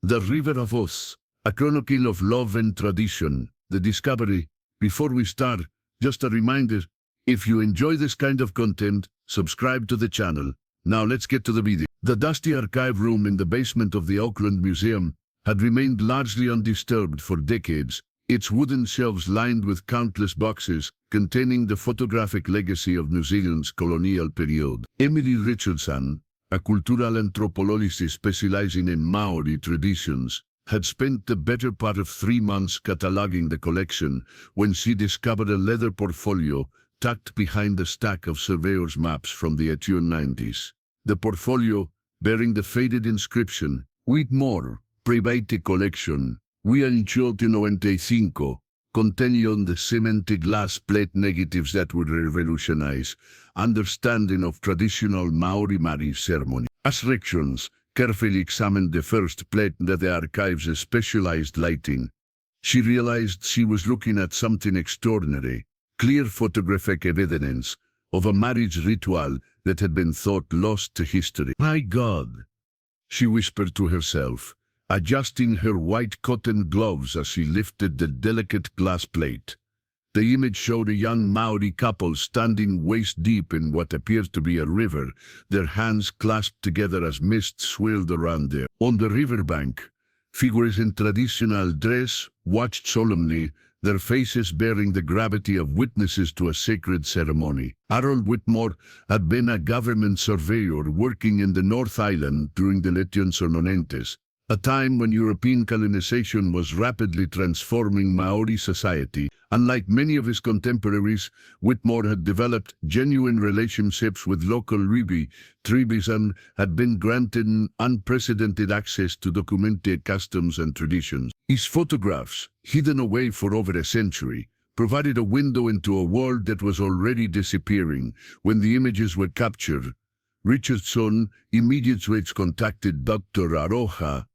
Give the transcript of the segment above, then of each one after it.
The River of Oz, a chronicle of love and tradition, the discovery. Before we start, just a reminder, if you enjoy this kind of content, subscribe to the channel. Now let's get to the video. The dusty archive room in the basement of the Auckland Museum had remained largely undisturbed for decades, its wooden shelves lined with countless boxes containing the photographic legacy of New Zealand's colonial period. Emily Richardson, a cultural anthropologist specializing in Māori traditions, had spent the better part of 3 months cataloging the collection when she discovered a leather portfolio tucked behind a stack of surveyor's maps from the 1890s. The portfolio, bearing the faded inscription, Whitmore, Private Collection, 1895, contained the cemented glass plate negatives that would revolutionize understanding of traditional Maori marriage ceremony. As Richards carefully examined the first plate that the archive's specialized lighting, she realized she was looking at something extraordinary, clear photographic evidence of a marriage ritual that had been thought lost to history. "My God," she whispered to herself, adjusting her white cotton gloves as she lifted the delicate glass plate. The image showed a young Maori couple standing waist-deep in what appeared to be a river, their hands clasped together as mist swirled around them. On the riverbank, figures in traditional dress watched solemnly, their faces bearing the gravity of witnesses to a sacred ceremony. Harold Whitmore had been a government surveyor working in the North Island during the 1890s, a time when European colonization was rapidly transforming Maori society. Unlike many of his contemporaries, Whitmore had developed genuine relationships with local tribes and had been granted unprecedented access to documented customs and traditions. His photographs, hidden away for over a century, provided a window into a world that was already disappearing when the images were captured. Richardson immediately contacted Dr. Aroha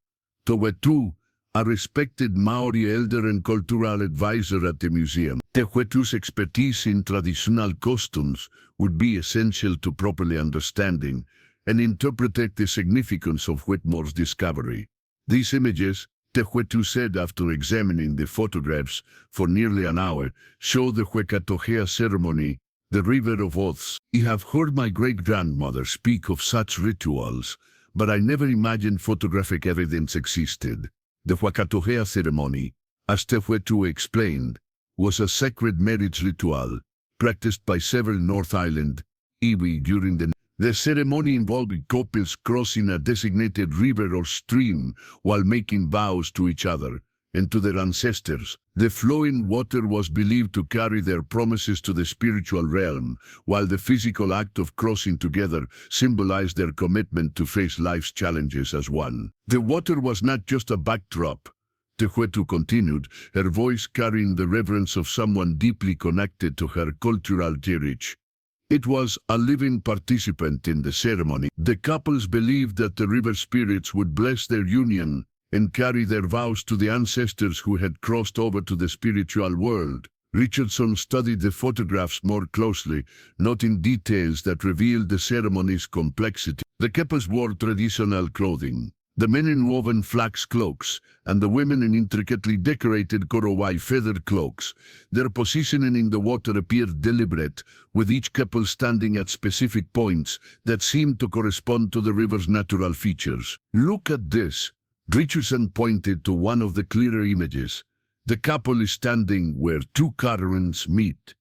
Tehuetu, a respected Maori elder and cultural advisor at the museum. Tehuetu's expertise in traditional customs would be essential to properly understanding and interpreting the significance of Whitmore's discovery. These images, Tehuetu said after examining the photographs for nearly an hour, show the Whakatohea ceremony, the River of Oz. "I have heard my great-grandmother speak of such rituals, but I never imagined photographic evidence existed." The Whakatohea ceremony, as Tehuetu explained, was a sacred marriage ritual practiced by several North Island iwi during the ceremony involved couples crossing a designated river or stream while making vows to each other and to their ancestors. The flowing water was believed to carry their promises to the spiritual realm, while the physical act of crossing together symbolized their commitment to face life's challenges as one. The water was not just a backdrop, Tehuetu continued, her voice carrying the reverence of someone deeply connected to her cultural heritage. It was a living participant in the ceremony. The couples believed that the river spirits would bless their union and carry their vows to the ancestors who had crossed over to the spiritual world. Richardson studied the photographs more closely, noting details that revealed the ceremony's complexity. The couples wore traditional clothing, the men in woven flax cloaks, and the women in intricately decorated korowai feathered cloaks. Their positioning in the water appeared deliberate, with each couple standing at specific points that seemed to correspond to the river's natural features. "Look at this," Richardson pointed to one of the clearer images. "The couple is standing where two currents meet,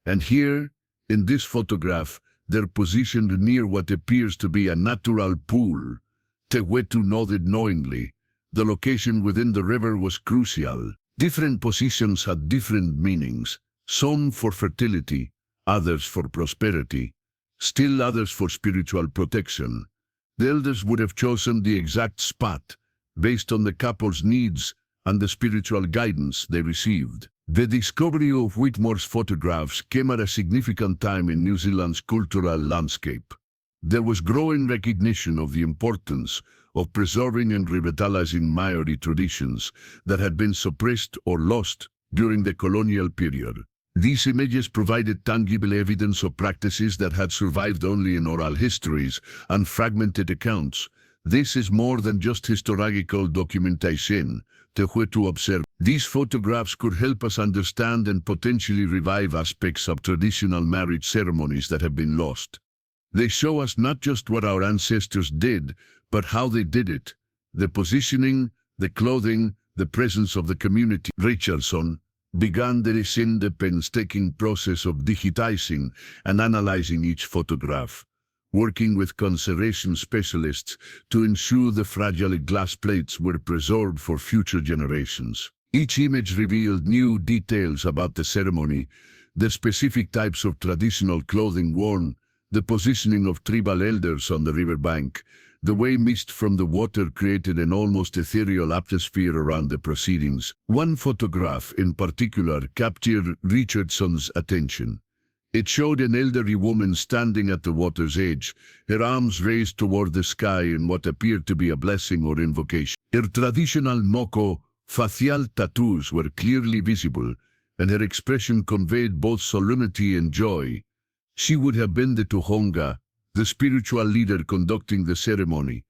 and here, in this photograph, they're positioned near what appears to be a natural pool." Tehuetu nodded knowingly. The location within the river was crucial. Different positions had different meanings, some for fertility, others for prosperity, still others for spiritual protection. The elders would have chosen the exact spot based on the couple's needs and the spiritual guidance they received. The discovery of Whitmore's photographs came at a significant time in New Zealand's cultural landscape. There was growing recognition of the importance of preserving and revitalizing Māori traditions that had been suppressed or lost during the colonial period. These images provided tangible evidence of practices that had survived only in oral histories and fragmented accounts, This is more than just historical documentation. To observe, these photographs could help us understand and potentially revive aspects of traditional marriage ceremonies that have been lost. They show us not just what our ancestors did, but how they did it. The positioning, the clothing, the presence of the community. Richardson began this painstaking process of digitizing and analyzing each photograph, working with conservation specialists to ensure the fragile glass plates were preserved for future generations. Each image revealed new details about the ceremony, the specific types of traditional clothing worn, the positioning of tribal elders on the riverbank, the way mist from the water created an almost ethereal atmosphere around the proceedings. One photograph in particular captured Richardson's attention. It showed an elderly woman standing at the water's edge, her arms raised toward the sky in what appeared to be a blessing or invocation. Her traditional moko facial tattoos were clearly visible, and her expression conveyed both solemnity and joy. She would have been the Tuhonga, the spiritual leader conducting the ceremony.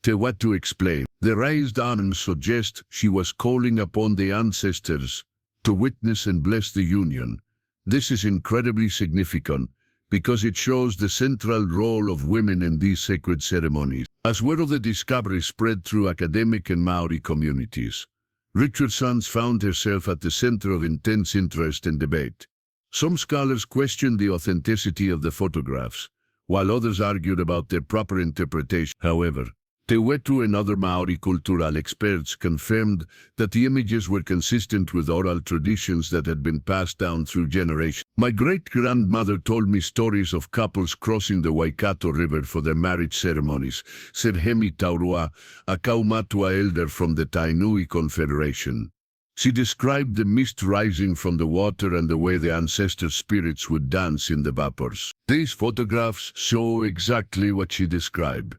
Tewatu explained, the raised arms suggest she was calling upon the ancestors to witness and bless the union. This is incredibly significant because it shows the central role of women in these sacred ceremonies. As word of the discovery spread through academic and Maori communities, Richardson found herself at the center of intense interest and debate. Some scholars questioned the authenticity of the photographs, while others argued about their proper interpretation. However, Tewetu and other Maori cultural experts confirmed that the images were consistent with oral traditions that had been passed down through generations. My great-grandmother told me stories of couples crossing the Waikato River for their marriage ceremonies, said Hemi Taurua, a Kaumatua elder from the Tainui Confederation. She described the mist rising from the water and the way the ancestor spirits would dance in the vapors. These photographs show exactly what she described.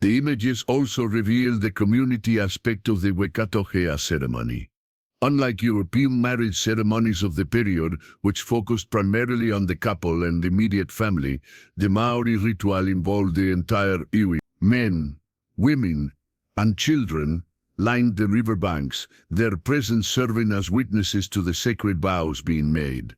The images also reveal the community aspect of the Wekatohea ceremony. Unlike European marriage ceremonies of the period, which focused primarily on the couple and immediate family, the Maori ritual involved the entire iwi. Men, women, and children lined the riverbanks, their presence serving as witnesses to the sacred vows being made.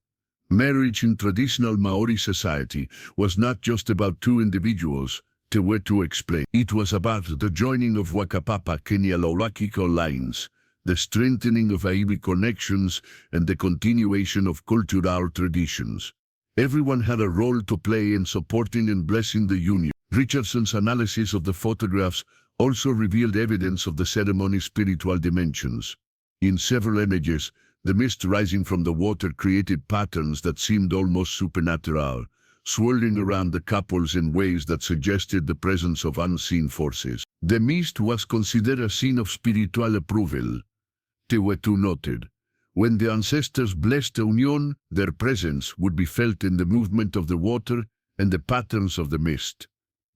Marriage in traditional Maori society was not just about two individuals, to explain. It was about the joining of Wakapapa Kenyalolakiko lines, the strengthening of Aiwi connections, and the continuation of cultural traditions. Everyone had a role to play in supporting and blessing the union. Richardson's analysis of the photographs also revealed evidence of the ceremony's spiritual dimensions. In several images, the mist rising from the water created patterns that seemed almost supernatural, swirling around the couples in ways that suggested the presence of unseen forces. The mist was considered a sign of spiritual approval, Tewetu noted. When the ancestors blessed the union, their presence would be felt in the movement of the water and the patterns of the mist.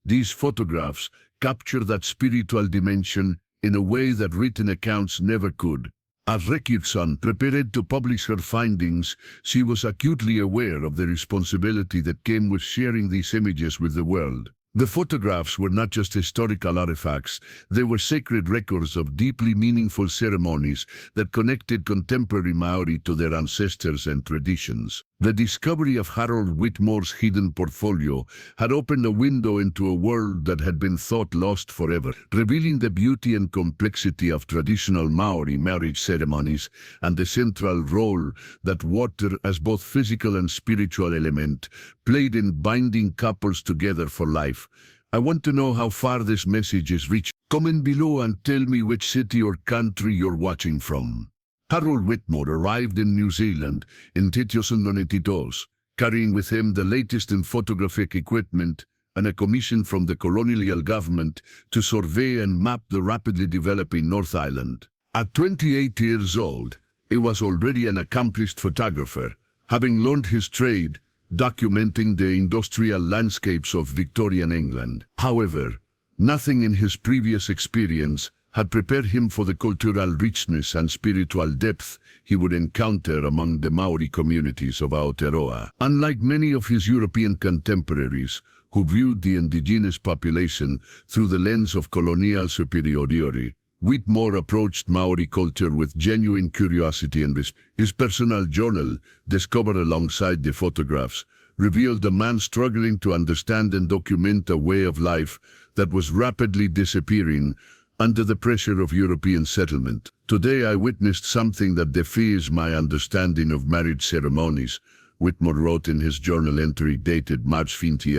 These photographs capture that spiritual dimension in a way that written accounts never could. As Richardson prepared to publish her findings, she was acutely aware of the responsibility that came with sharing these images with the world. The photographs were not just historical artifacts, they were sacred records of deeply meaningful ceremonies that connected contemporary Maori to their ancestors and traditions. The discovery of Harold Whitmore's hidden portfolio had opened a window into a world that had been thought lost forever, revealing the beauty and complexity of traditional Maori marriage ceremonies and the central role that water, as both physical and spiritual element, played in binding couples together for life. I want to know how far this message is reached. Comment below and tell me which city or country you're watching from. Harold Whitmore arrived in New Zealand in 1892, carrying with him the latest in photographic equipment and a commission from the colonial government to survey and map the rapidly developing North Island. At 28 years old, he was already an accomplished photographer, having learned his trade documenting the industrial landscapes of Victorian England. However, nothing in his previous experience had prepared him for the cultural richness and spiritual depth he would encounter among the Maori communities of Aotearoa. Unlike many of his European contemporaries, who viewed the indigenous population through the lens of colonial superiority. Whitmore approached Maori culture with genuine curiosity and his personal journal, discovered alongside the photographs, revealed a man struggling to understand and document a way of life that was rapidly disappearing under the pressure of European settlement. Today I witnessed something that defies my understanding of marriage ceremonies, Whitmore wrote in his journal entry dated March 20.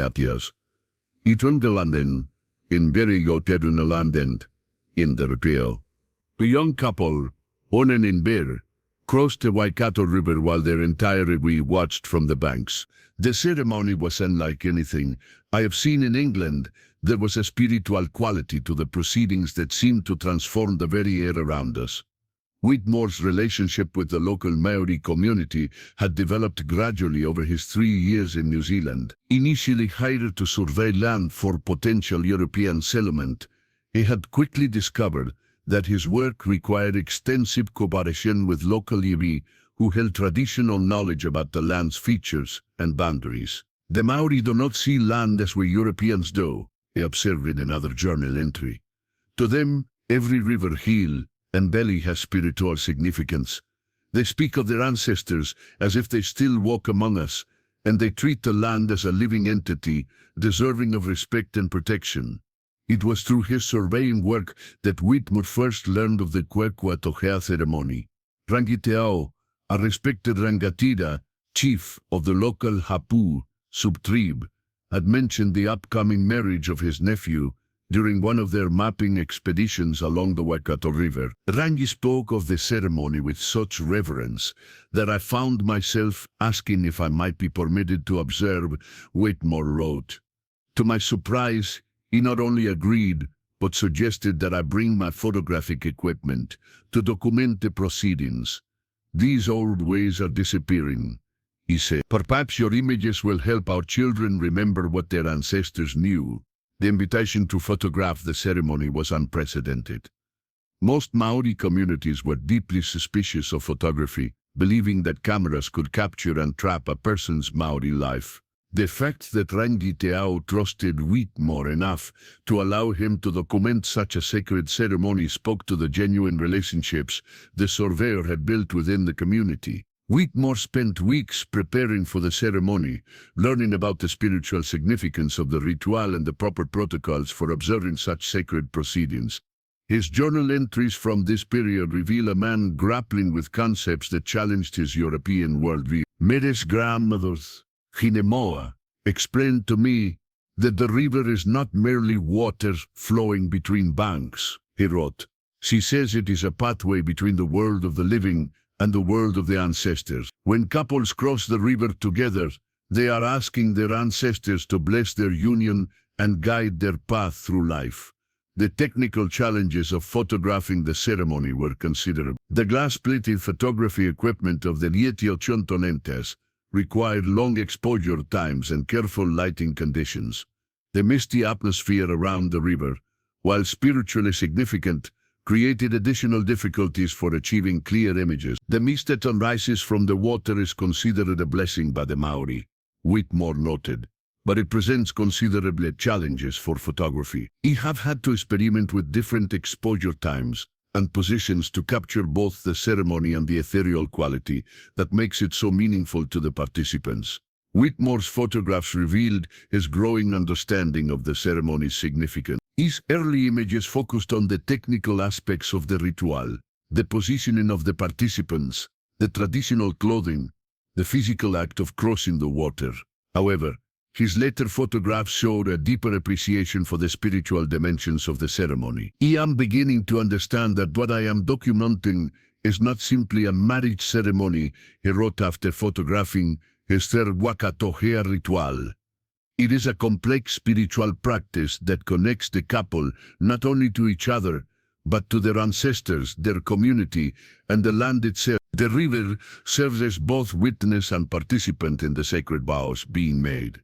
Itungalanden, in Berigotedunalanden, in the repeal. The young couple, Onen and Bear, crossed the Waikato River while their entire iwi watched from the banks. The ceremony was unlike anything I have seen in England. There was a spiritual quality to the proceedings that seemed to transform the very air around us. Whitmore's relationship with the local Māori community had developed gradually over his 3 years in New Zealand. Initially hired to survey land for potential European settlement, he had quickly discovered that his work required extensive cooperation with local iwi who held traditional knowledge about the land's features and boundaries. The Māori do not see land as we Europeans do, he observed in another journal entry. To them, every river, hill, and valley has spiritual significance. They speak of their ancestors as if they still walk among us, and they treat the land as a living entity, deserving of respect and protection. It was through his surveying work that Whitmore first learned of the Kwekwa Tohea ceremony. Rangiteao, a respected rangatira, chief of the local Hapu subtribe, had mentioned the upcoming marriage of his nephew during one of their mapping expeditions along the Waikato River. Rangi spoke of the ceremony with such reverence that I found myself asking if I might be permitted to observe, Whitmore wrote. To my surprise, he not only agreed, but suggested that I bring my photographic equipment to document the proceedings. These old ways are disappearing, he said. Perhaps your images will help our children remember what their ancestors knew. The invitation to photograph the ceremony was unprecedented. Most Maori communities were deeply suspicious of photography, believing that cameras could capture and trap a person's Maori life. The fact that Rangi Te'ao trusted Whitmore enough to allow him to document such a sacred ceremony spoke to the genuine relationships the surveyor had built within the community. Whitmore spent weeks preparing for the ceremony, learning about the spiritual significance of the ritual and the proper protocols for observing such sacred proceedings. His journal entries from this period reveal a man grappling with concepts that challenged his European worldview. Mere's grandmother's Hinemoa explained to me that the river is not merely water flowing between banks, he wrote. She says it is a pathway between the world of the living and the world of the ancestors. When couples cross the river together, they are asking their ancestors to bless their union and guide their path through life. The technical challenges of photographing the ceremony were considerable. The glass-plated photography equipment of the Lietio Chontonentes required long exposure times and careful lighting conditions. The misty atmosphere around the river, while spiritually significant, created additional difficulties for achieving clear images. The mist that rises from the water is considered a blessing by the Maori, Whitmore noted, but it presents considerable challenges for photography. We have had to experiment with different exposure times and positions to capture both the ceremony and the ethereal quality that makes it so meaningful to the participants. Whitmore's photographs revealed his growing understanding of the ceremony's significance. His early images focused on the technical aspects of the ritual, the positioning of the participants, the traditional clothing, the physical act of crossing the water. However, his later photographs showed a deeper appreciation for the spiritual dimensions of the ceremony. I am beginning to understand that what I am documenting is not simply a marriage ceremony, he wrote after photographing his third Waikato hair ritual. It is a complex spiritual practice that connects the couple not only to each other, but to their ancestors, their community, and the land itself. The river serves as both witness and participant in the sacred vows being made.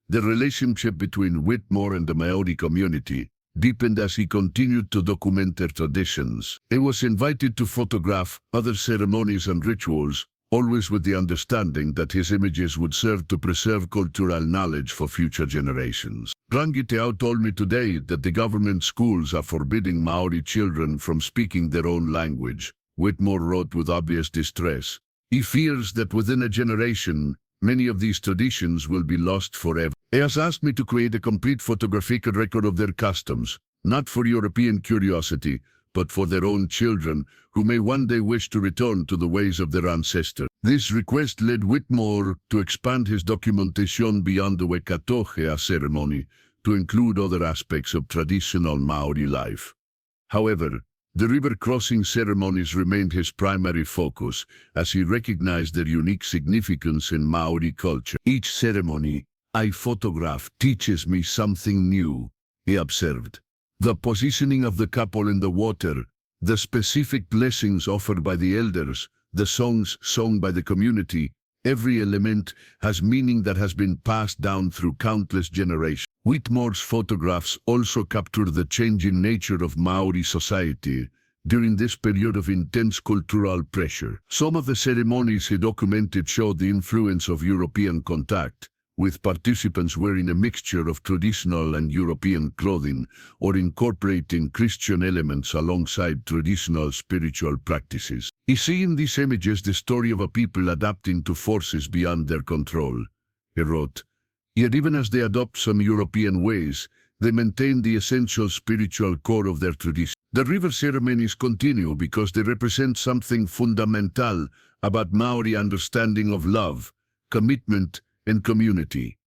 The relationship between Whitmore and the Māori community deepened as he continued to document their traditions. He was invited to photograph other ceremonies and rituals, always with the understanding that his images would serve to preserve cultural knowledge for future generations. Rangitao told me today that the government schools are forbidding Maori children from speaking their own language, Whitmore wrote with obvious distress. He fears that within a generation, many of these traditions will be lost forever. He has asked me to create a complete photographic record of their customs, not for European curiosity, but for their own children, who may one day wish to return to the ways of their ancestors. This request led Whitmore to expand his documentation beyond the Wekatohea ceremony to include other aspects of traditional Maori life. However, the river crossing ceremonies remained his primary focus, as he recognized their unique significance in Maori culture. Each ceremony I photograph teaches me something new, he observed. The positioning of the couple in the water, the specific blessings offered by the elders, the songs sung by the community, every element has meaning that has been passed down through countless generations. Whitmore's photographs also capture the changing nature of Maori society during this period of intense cultural pressure. Some of the ceremonies he documented showed the influence of European contact, with participants wearing a mixture of traditional and European clothing or incorporating Christian elements alongside traditional spiritual practices. He sees in these images the story of a people adapting to forces beyond their control, he wrote. Yet even as they adopt some European ways, they maintain the essential spiritual core of their tradition. The river ceremonies continue because they represent something fundamental about Maori understanding of love, commitment, and community.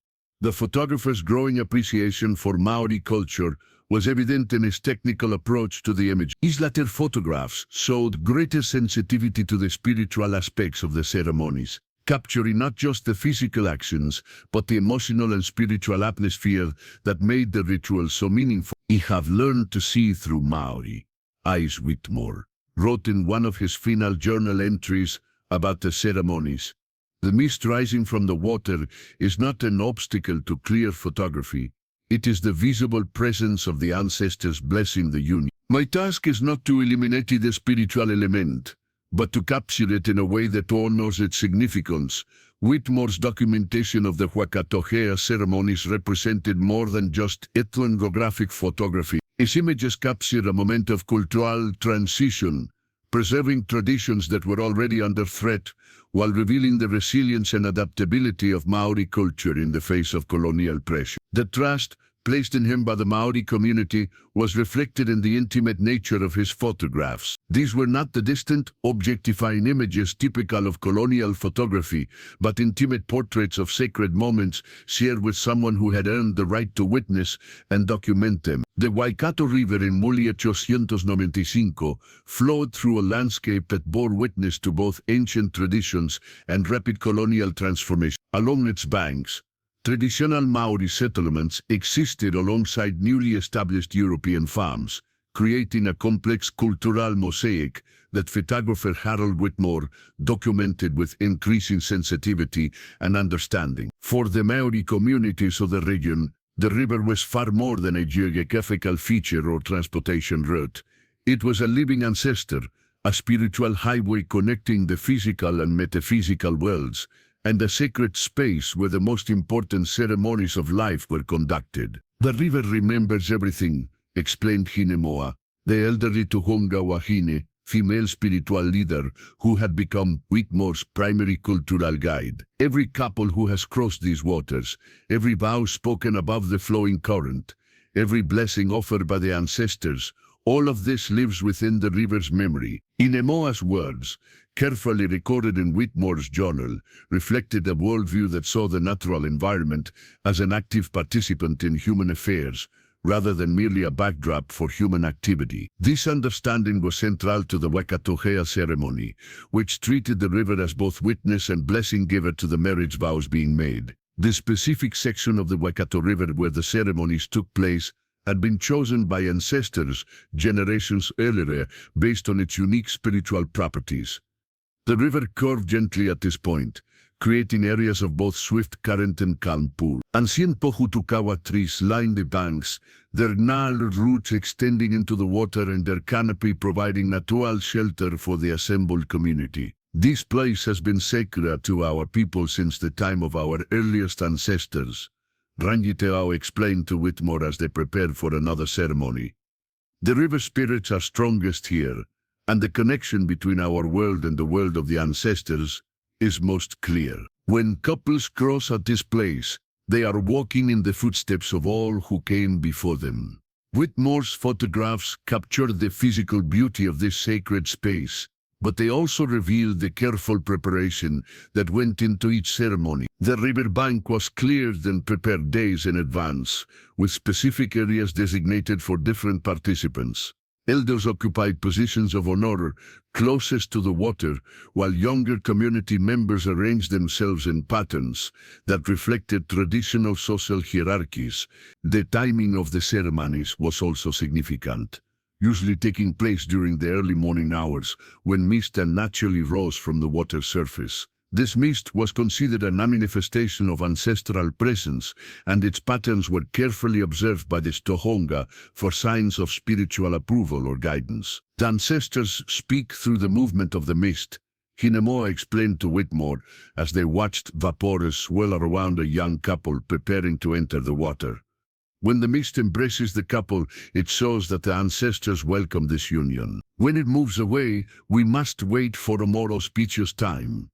The photographer's growing appreciation for Maori culture was evident in his technical approach to the image. His later photographs showed greater sensitivity to the spiritual aspects of the ceremonies, capturing not just the physical actions, but the emotional and spiritual atmosphere that made the ritual so meaningful. I have learned to see through Maori eyes, Whitmore wrote in one of his final journal entries about the ceremonies. The mist rising from the water is not an obstacle to clear photography. It is the visible presence of the ancestors blessing the union. My task is not to eliminate the spiritual element, but to capture it in a way that honors its significance. Whitmore's documentation of the Whakatohea ceremonies represented more than just ethnographic photography. His images capture a moment of cultural transition, preserving traditions that were already under threat, while revealing the resilience and adaptability of Maori culture in the face of colonial pressure. The trust placed in him by the Maori community was reflected in the intimate nature of his photographs. These were not the distant, objectifying images typical of colonial photography, but intimate portraits of sacred moments shared with someone who had earned the right to witness and document them. The Waikato River in 1895 flowed through a landscape that bore witness to both ancient traditions and rapid colonial transformation. Along its banks, traditional Maori settlements existed alongside newly established European farms, creating a complex cultural mosaic that photographer Harold Whitmore documented with increasing sensitivity and understanding. For the Maori communities of the region, the river was far more than a geographical feature or transportation route. It was a living ancestor, a spiritual highway connecting the physical and metaphysical worlds, and a sacred space where the most important ceremonies of life were conducted. The river remembers everything, explained Hinemoa, the elderly Tuhonga Wahine, female spiritual leader who had become Whitmore's primary cultural guide. Every couple who has crossed these waters, every vow spoken above the flowing current, every blessing offered by the ancestors, all of this lives within the river's memory. Hinemoa's words, carefully recorded in Whitmore's journal, reflected a worldview that saw the natural environment as an active participant in human affairs, rather than merely a backdrop for human activity. This understanding was central to the Wekatohea ceremony, which treated the river as both witness and blessing giver to the marriage vows being made. The specific section of the Waikato River where the ceremonies took place had been chosen by ancestors generations earlier based on its unique spiritual properties. The river curved gently at this point, creating areas of both swift current and calm pool. Ancient pohutukawa trees lined the banks, their gnarled roots extending into the water and their canopy providing natural shelter for the assembled community. This place has been sacred to our people since the time of our earliest ancestors, Rangitao explained to Whitmore as they prepared for another ceremony. The river spirits are strongest here, and the connection between our world and the world of the ancestors is most clear. When couples cross at this place, they are walking in the footsteps of all who came before them. Whitmore's photographs capture the physical beauty of this sacred space, but they also reveal the careful preparation that went into each ceremony. The riverbank was cleared and prepared days in advance, with specific areas designated for different participants. Elders occupied positions of honor closest to the water, while younger community members arranged themselves in patterns that reflected traditional social hierarchies. The timing of the ceremonies was also significant, usually taking place during the early morning hours when mist naturally rose from the water surface. This mist was considered a manifestation of ancestral presence, and its patterns were carefully observed by the Stohonga for signs of spiritual approval or guidance. The ancestors speak through the movement of the mist, Hinemoa explained to Whitmore as they watched vapors swirl around a young couple preparing to enter the water. When the mist embraces the couple, it shows that the ancestors welcome this union. When it moves away, we must wait for a more auspicious time.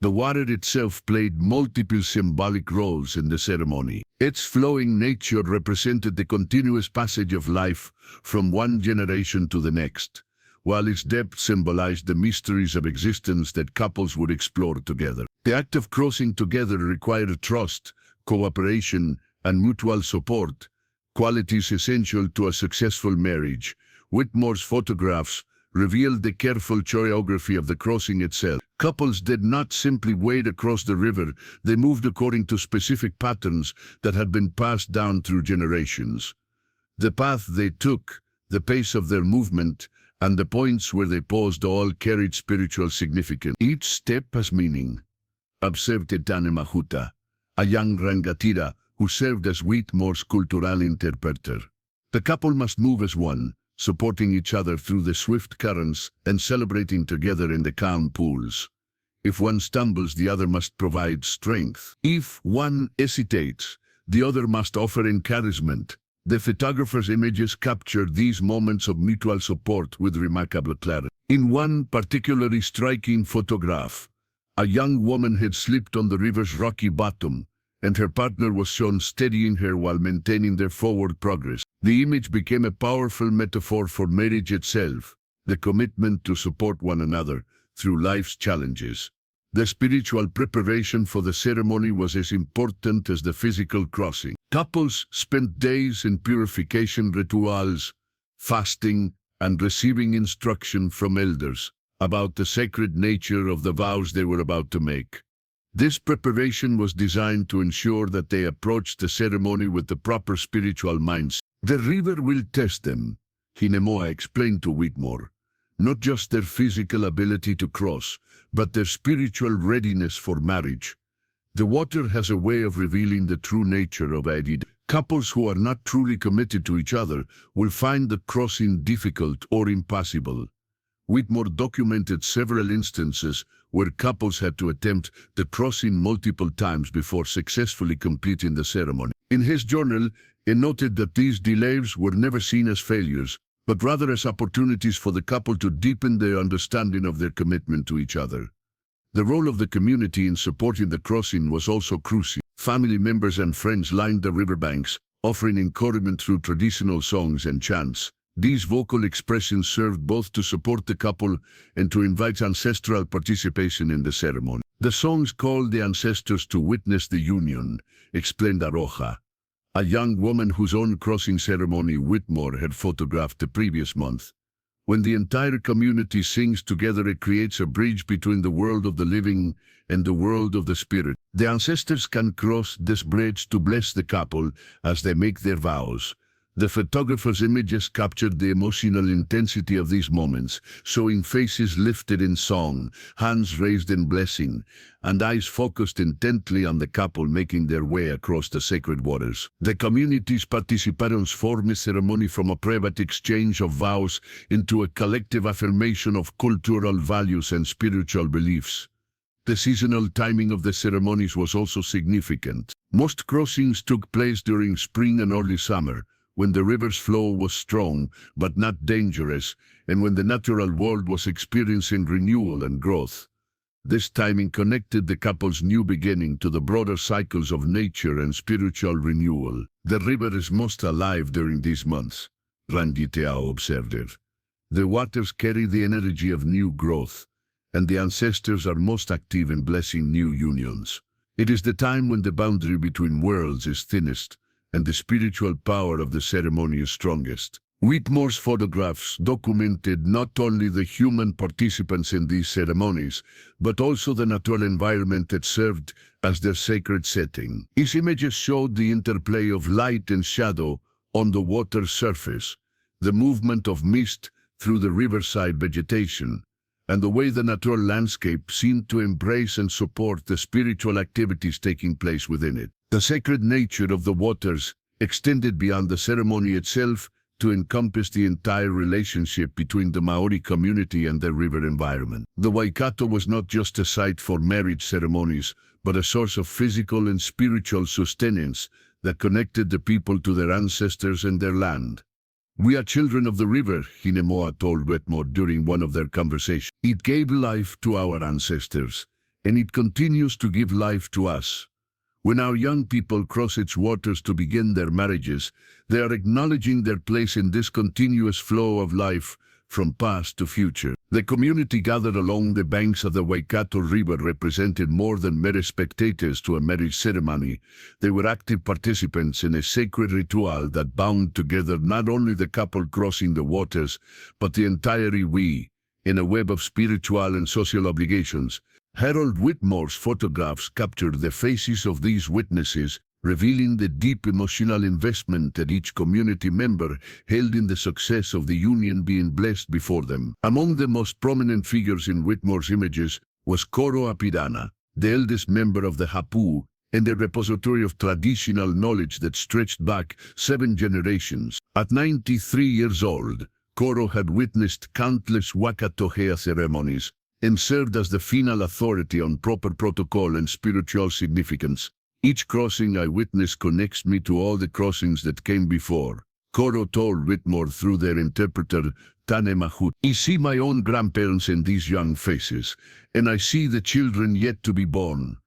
The water itself played multiple symbolic roles in the ceremony. Its flowing nature represented the continuous passage of life from one generation to the next, while its depth symbolized the mysteries of existence that couples would explore together. The act of crossing together required trust, cooperation, and mutual support, qualities essential to a successful marriage. Whitmore's photographs revealed the careful choreography of the crossing itself. Couples did not simply wade across the river, they moved according to specific patterns that had been passed down through generations. The path they took, the pace of their movement, and the points where they paused all carried spiritual significance. Each step has meaning, observed Tane Mahuta, a young rangatira who served as Whitmore's cultural interpreter. The couple must move as one, supporting each other through the swift currents and celebrating together in the calm pools. If one stumbles, the other must provide strength. If one hesitates, the other must offer encouragement. The photographer's images captured these moments of mutual support with remarkable clarity. In one particularly striking photograph, a young woman had slipped on the river's rocky bottom, and her partner was shown steadying her while maintaining their forward progress. The image became a powerful metaphor for marriage itself, the commitment to support one another through life's challenges. The spiritual preparation for the ceremony was as important as the physical crossing. Couples spent days in purification rituals, fasting, and receiving instruction from elders about the sacred nature of the vows they were about to make. This preparation was designed to ensure that they approached the ceremony with the proper spiritual mindset. The river will test them, Hinemoa explained to Whitmore, not just their physical ability to cross, but their spiritual readiness for marriage. The water has a way of revealing the true nature of identity. Couples who are not truly committed to each other will find the crossing difficult or impossible. Whitmore documented several instances where couples had to attempt the crossing multiple times before successfully completing the ceremony. In his journal, he noted that these delays were never seen as failures, but rather as opportunities for the couple to deepen their understanding of their commitment to each other. The role of the community in supporting the crossing was also crucial. Family members and friends lined the riverbanks, offering encouragement through traditional songs and chants. These vocal expressions served both to support the couple and to invite ancestral participation in the ceremony. The songs called the ancestors to witness the union, explained Aroja, a young woman whose own crossing ceremony Whitmore had photographed the previous month. When the entire community sings together, it creates a bridge between the world of the living and the world of the spirit. The ancestors can cross this bridge to bless the couple as they make their vows, The photographer's images captured the emotional intensity of these moments, showing faces lifted in song, hands raised in blessing, and eyes focused intently on the couple making their way across the sacred waters. The community's participants transformed the ceremony from a private exchange of vows into a collective affirmation of cultural values and spiritual beliefs. The seasonal timing of the ceremonies was also significant. Most crossings took place during spring and early summer, when the river's flow was strong but not dangerous, and when the natural world was experiencing renewal and growth. This timing connected the couple's new beginning to the broader cycles of nature and spiritual renewal. The river is most alive during these months, Rangitea observed. The waters carry the energy of new growth, and the ancestors are most active in blessing new unions. It is the time when the boundary between worlds is thinnest, and the spiritual power of the ceremony is strongest. Whitmore's photographs documented not only the human participants in these ceremonies, but also the natural environment that served as their sacred setting. His images showed the interplay of light and shadow on the water's surface, the movement of mist through the riverside vegetation, and the way the natural landscape seemed to embrace and support the spiritual activities taking place within it. The sacred nature of the waters extended beyond the ceremony itself to encompass the entire relationship between the Māori community and their river environment. The Waikato was not just a site for marriage ceremonies, but a source of physical and spiritual sustenance that connected the people to their ancestors and their land. "We are children of the river," Hinemoa told Whitmore during one of their conversations. "It gave life to our ancestors, and it continues to give life to us. When our young people cross its waters to begin their marriages, they are acknowledging their place in this continuous flow of life from past to future." The community gathered along the banks of the Waikato River represented more than mere spectators to a marriage ceremony. They were active participants in a sacred ritual that bound together not only the couple crossing the waters, but the entire iwi, in a web of spiritual and social obligations. Harold Whitmore's photographs captured the faces of these witnesses, revealing the deep emotional investment that each community member held in the success of the union being blessed before them. Among the most prominent figures in Whitmore's images was Koro Apidana, the eldest member of the Hapu, and a repository of traditional knowledge that stretched back 7 generations. At 93 years old, Koro had witnessed countless Wakatohea ceremonies, and served as the final authority on proper protocol and spiritual significance. "Each crossing I witness connects me to all the crossings that came before," Koro told Whitmore through their interpreter, Tane Mahut. "I see my own grandparents in these young faces, and I see the children yet to be born."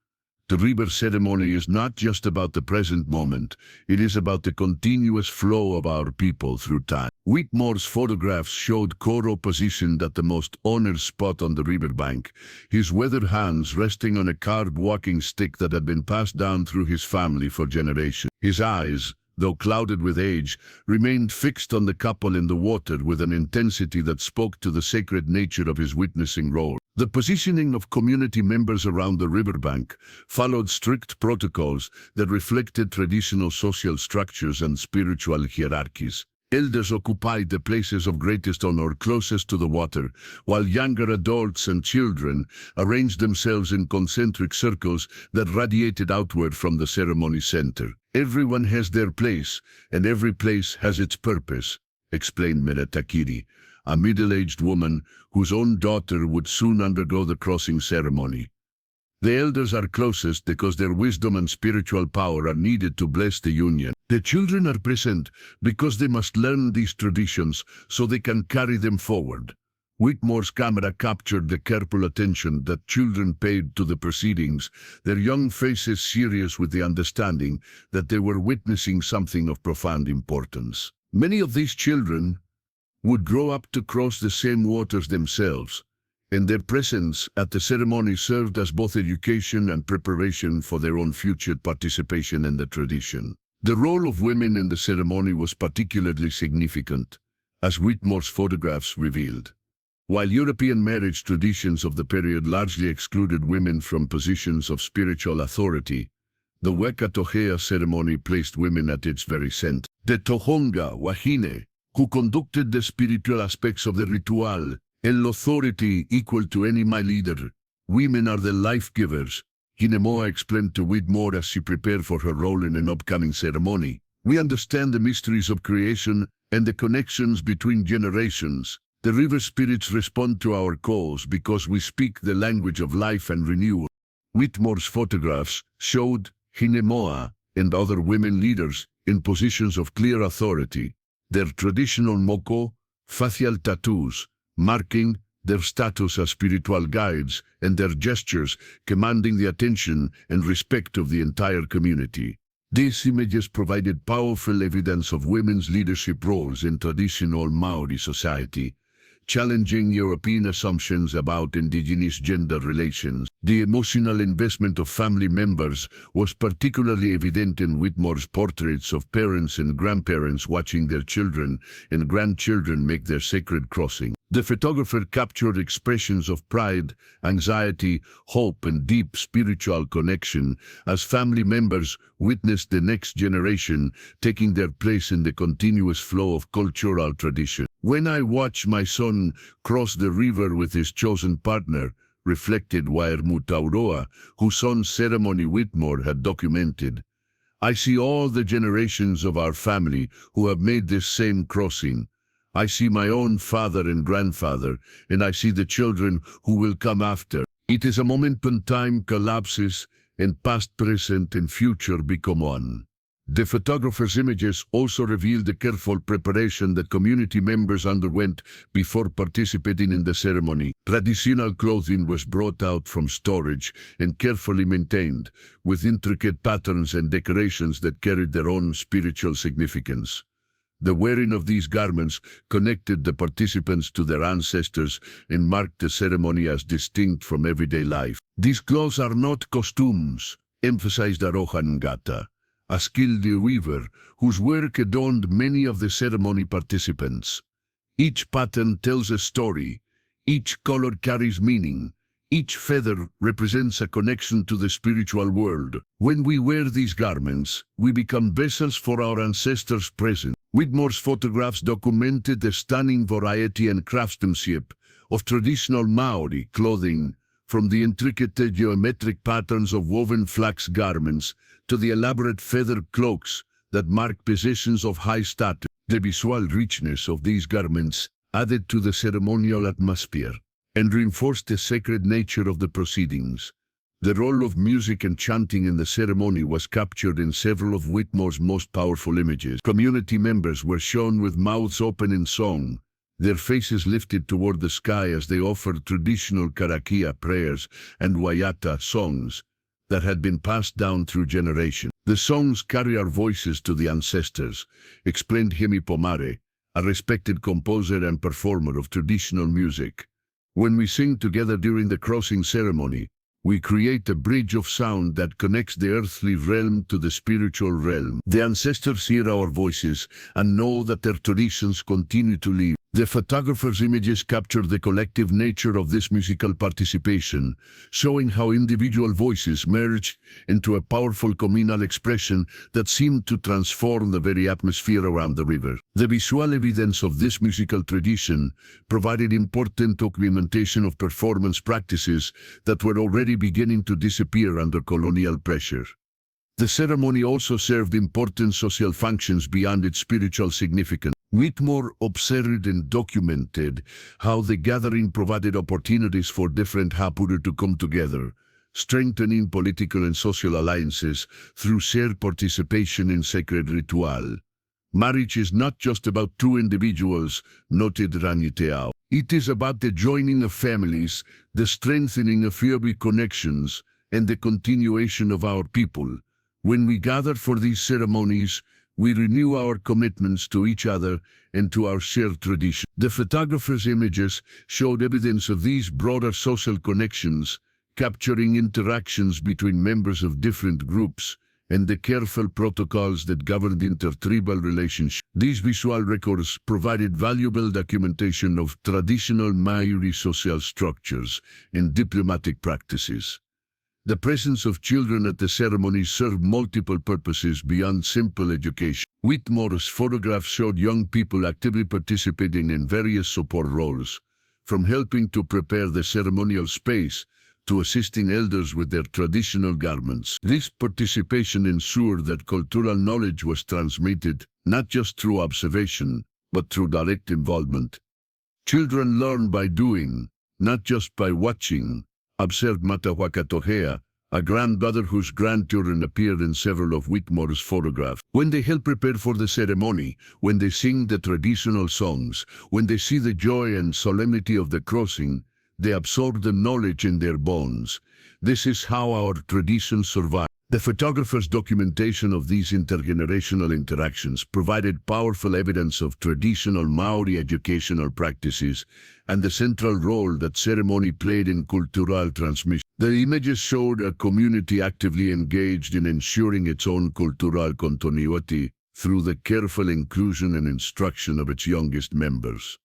The river ceremony is not just about the present moment, it is about the continuous flow of our people through time. Whitmore's photographs showed Koro positioned at the most honored spot on the riverbank, his weathered hands resting on a carved walking stick that had been passed down through his family for generations. His eyes, though clouded with age, remained fixed on the couple in the water with an intensity that spoke to the sacred nature of his witnessing role. The positioning of community members around the riverbank followed strict protocols that reflected traditional social structures and spiritual hierarchies. Elders occupied the places of greatest honor closest to the water, while younger adults and children arranged themselves in concentric circles that radiated outward from the ceremony center. "Everyone has their place, and every place has its purpose," explained Meratakiri, a middle-aged woman whose own daughter would soon undergo the crossing ceremony. "The elders are closest because their wisdom and spiritual power are needed to bless the union. The children are present because they must learn these traditions so they can carry them forward." Whitmore's camera captured the careful attention that children paid to the proceedings, their young faces serious with the understanding that they were witnessing something of profound importance. Many of these children would grow up to cross the same waters themselves, and their presence at the ceremony served as both education and preparation for their own future participation in the tradition. The role of women in the ceremony was particularly significant, as Whitmore's photographs revealed. While European marriage traditions of the period largely excluded women from positions of spiritual authority, The Weka Tohea ceremony placed women at its very center. The Tohonga Wahine, who conducted the spiritual aspects of the ritual, and authority equal to any my leader. Women are the life-givers, Hinemoa explained to Whitmore as she prepared for her role in an upcoming ceremony. We understand the mysteries of creation and the connections between generations. The river spirits respond to our calls because we speak the language of life and renewal. Whitmore's photographs showed Hinemoa and other women leaders in positions of clear authority. Their traditional moko, facial tattoos, marking their status as spiritual guides, and their gestures commanding the attention and respect of the entire community. These images provided powerful evidence of women's leadership roles in traditional Maori society, challenging European assumptions about indigenous gender relations. The emotional investment of family members was particularly evident in Whitmore's portraits of parents and grandparents watching their children and grandchildren make their sacred crossing. The photographer captured expressions of pride, anxiety, hope, and deep spiritual connection as family members witnessed the next generation taking their place in the continuous flow of cultural tradition. When I watch my son cross the river with his chosen partner, reflected Wairmu whose son's ceremony Whitmore had documented, I see all the generations of our family who have made this same crossing. I see my own father and grandfather, and I see the children who will come after. It is a moment when time collapses, and past, present, and future become one. The photographer's images also revealed the careful preparation that community members underwent before participating in the ceremony. Traditional clothing was brought out from storage and carefully maintained, with intricate patterns and decorations that carried their own spiritual significance. The wearing of these garments connected the participants to their ancestors and marked the ceremony as distinct from everyday life. These clothes are not costumes, emphasized Aroha Ngata, a skilled weaver whose work adorned many of the ceremony participants. Each pattern tells a story, each color carries meaning, each feather represents a connection to the spiritual world. When we wear these garments, we become vessels for our ancestors' presence. Whitmore's photographs documented the stunning variety and craftsmanship of traditional Maori clothing, from the intricate geometric patterns of woven flax garments to the elaborate feather cloaks that mark positions of high status. The visual richness of these garments added to the ceremonial atmosphere and reinforced the sacred nature of the proceedings. The role of music and chanting in the ceremony was captured in several of Whitmore's most powerful images. Community members were shown with mouths open in song, their faces lifted toward the sky as they offered traditional karakia prayers and waiata songs that had been passed down through generations. The songs carry our voices to the ancestors, explained Hemi Pomare, a respected composer and performer of traditional music. When we sing together during the crossing ceremony, we create a bridge of sound that connects the earthly realm to the spiritual realm. The ancestors hear our voices and know that their traditions continue to live. The photographer's images captured the collective nature of this musical participation, showing how individual voices merged into a powerful communal expression that seemed to transform the very atmosphere around the river. The visual evidence of this musical tradition provided important documentation of performance practices that were already beginning to disappear under colonial pressure. The ceremony also served important social functions beyond its spiritual significance. Whitmore observed and documented how the gathering provided opportunities for different hapuru to come together, strengthening political and social alliances through shared participation in sacred ritual. Marriage is not just about two individuals, noted Raniteao. It is about the joining of families, the strengthening of family connections, and the continuation of our people. When we gather for these ceremonies, we renew our commitments to each other and to our shared tradition. The photographer's images showed evidence of these broader social connections, capturing interactions between members of different groups and the careful protocols that governed intertribal relationships. These visual records provided valuable documentation of traditional Maori social structures and diplomatic practices. The presence of children at the ceremony served multiple purposes beyond simple education. Whitmore's photographs showed young people actively participating in various support roles, from helping to prepare the ceremonial space to assisting elders with their traditional garments. This participation ensured that cultural knowledge was transmitted not just through observation, but through direct involvement. Children learn by doing, not just by watching, observed Mata Wakatohea, a grandmother whose grandchildren appeared in several of Whitmore's photographs. When they help prepare for the ceremony, when they sing the traditional songs, when they see the joy and solemnity of the crossing, they absorb the knowledge in their bones. This is how our traditions survive. The photographer's documentation of these intergenerational interactions provided powerful evidence of traditional Maori educational practices and the central role that ceremony played in cultural transmission. The images showed a community actively engaged in ensuring its own cultural continuity through the careful inclusion and instruction of its youngest members.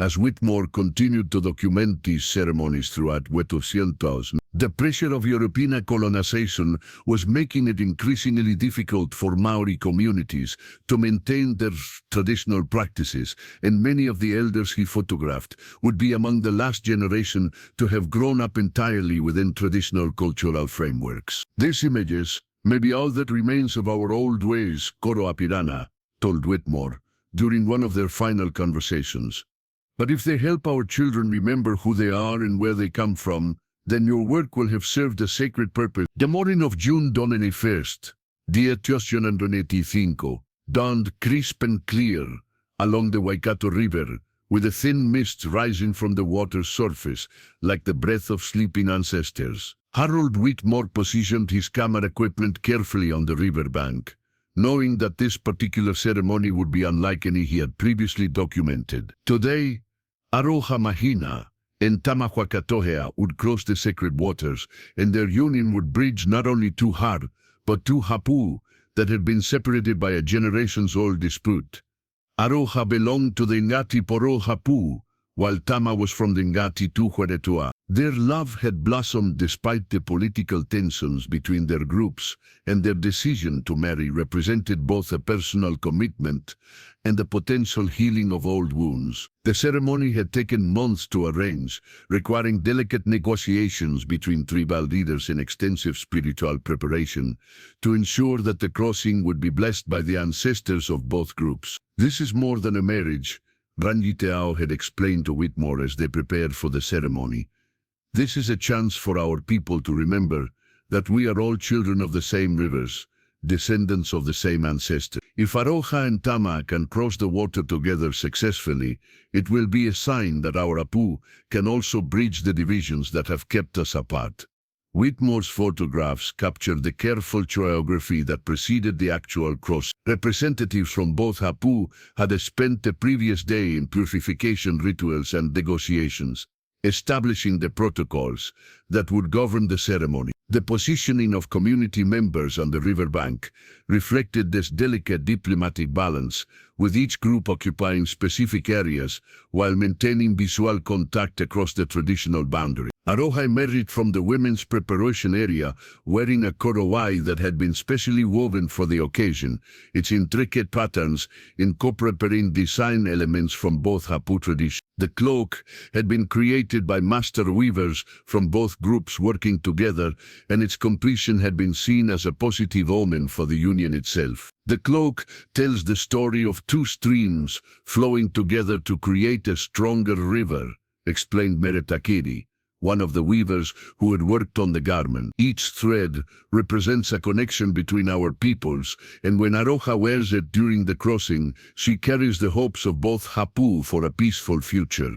As Whitmore continued to document these ceremonies throughout 800s, the pressure of European colonization was making it increasingly difficult for Maori communities to maintain their traditional practices, and many of the elders he photographed would be among the last generation to have grown up entirely within traditional cultural frameworks. These images may be all that remains of our old ways, Koro Apirana told Whitmore during one of their final conversations. But if they help our children remember who they are and where they come from, then your work will have served a sacred purpose. The morning of June 21st, dia 885, dawned crisp and clear along the Waikato River, with a thin mist rising from the water's surface like the breath of sleeping ancestors. Harold Whitmore positioned his camera equipment carefully on the riverbank, knowing that this particular ceremony would be unlike any he had previously documented. Today, Aroha Mahina and Tama Wakatohea would cross the sacred waters, and their union would bridge not only two har, but two hapu that had been separated by a generations-old dispute. Aroha belonged to the Ngati Poro hapu, while Tama was from the Ngati Tuhueretua. Their love had blossomed despite the political tensions between their groups, and their decision to marry represented both a personal commitment and the potential healing of old wounds. The ceremony had taken months to arrange, requiring delicate negotiations between tribal leaders and extensive spiritual preparation to ensure that the crossing would be blessed by the ancestors of both groups. This is more than a marriage, Rangiteao had explained to Whitmore as they prepared for the ceremony. This is a chance for our people to remember that we are all children of the same rivers, descendants of the same ancestors. If Aroha and Tama can cross the water together successfully, it will be a sign that our Apu can also bridge the divisions that have kept us apart. Whitmore's photographs captured the careful choreography that preceded the actual cross. Representatives from both Hapu had spent the previous day in purification rituals and negotiations, establishing the protocols that would govern the ceremony. The positioning of community members on the riverbank reflected this delicate diplomatic balance, with each group occupying specific areas while maintaining visual contact across the traditional boundary. Aroha emerged from the women's preparation area wearing a korowai that had been specially woven for the occasion, its intricate patterns incorporating design elements from both Hapu traditions. The cloak had been created by master weavers from both groups working together, and its completion had been seen as a positive omen for the union itself. The cloak tells the story of two streams flowing together to create a stronger river, explained Meretakiri, one of the weavers who had worked on the garment. Each thread represents a connection between our peoples, and when Aroha wears it during the crossing, she carries the hopes of both Hapu for a peaceful future.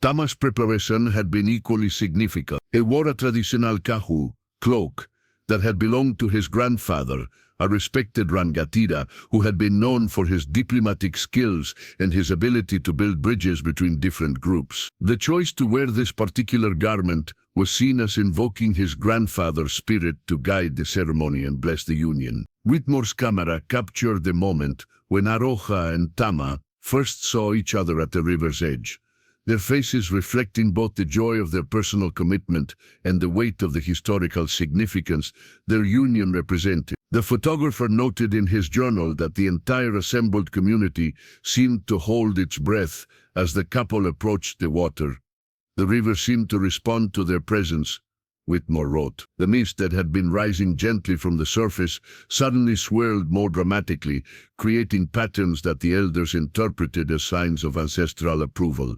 Tama's preparation had been equally significant. He wore a traditional kahu, cloak, that had belonged to his grandfather, a respected rangatira who had been known for his diplomatic skills and his ability to build bridges between different groups. The choice to wear this particular garment was seen as invoking his grandfather's spirit to guide the ceremony and bless the union. Whitmore's camera captured the moment when Aroha and Tama first saw each other at the river's edge. their faces reflecting both the joy of their personal commitment and the weight of the historical significance their union represented. The photographer noted in his journal that the entire assembled community seemed to hold its breath as the couple approached the water. The river seemed to respond to their presence, Whitmore wrote. The mist that had been rising gently from the surface suddenly swirled more dramatically, creating patterns that the elders interpreted as signs of ancestral approval.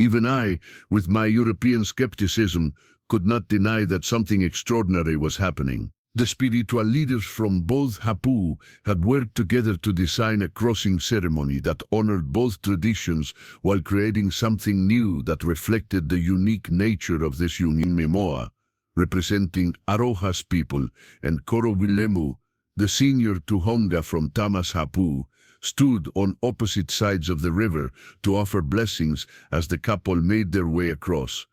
Even I, with my European skepticism, could not deny that something extraordinary was happening. The spiritual leaders from both Hapu had worked together to design a crossing ceremony that honored both traditions while creating something new that reflected the unique nature of this union. Memoa, representing Aroha's people, and Korowilemu, the senior Tuhonga from Tamas Hapu, stood on opposite sides of the river to offer blessings as the couple made their way across.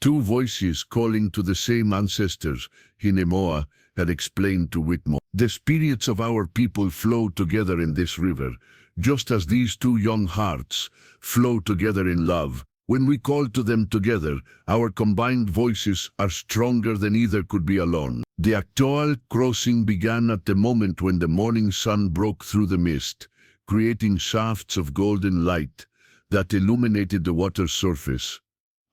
Two voices calling to the same ancestors, Hinemoa had explained to Whitmore. The spirits of our people flow together in this river, just as these two young hearts flow together in love. When we call to them together, our combined voices are stronger than either could be alone. The actual crossing began at the moment when the morning sun broke through the mist, creating shafts of golden light that illuminated the water's surface.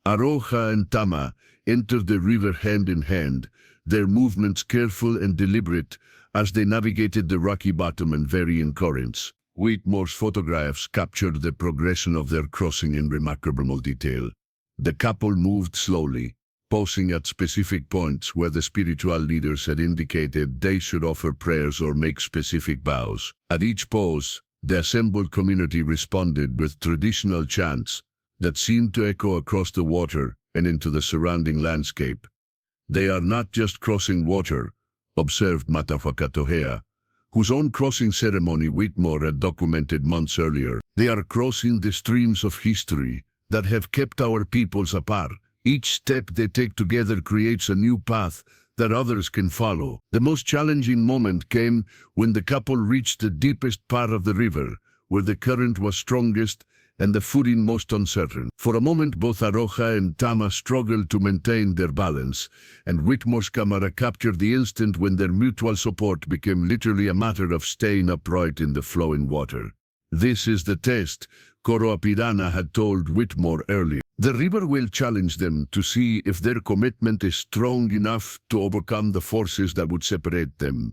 Aroha and Tama entered the river hand in hand, their movements careful and deliberate as they navigated the rocky bottom and varying currents. Whitmore's photographs captured the progression of their crossing in remarkable detail. The couple moved slowly, pausing at specific points where the spiritual leaders had indicated they should offer prayers or make specific vows. At each pause, the assembled community responded with traditional chants that seemed to echo across the water and into the surrounding landscape. They are not just crossing water, observed Matawakatohea, whose own crossing ceremony Whitmore had documented months earlier. They are crossing the streams of history that have kept our peoples apart. Each step they take together creates a new path that others can follow. The most challenging moment came when the couple reached the deepest part of the river, where the current was strongest and the footing most uncertain. For a moment both Aroha and Tama struggled to maintain their balance, and Whitmore's camera captured the instant when their mutual support became literally a matter of staying upright in the flowing water. This is the test, Koroapirana had told Whitmore earlier. The river will challenge them to see if their commitment is strong enough to overcome the forces that would separate them.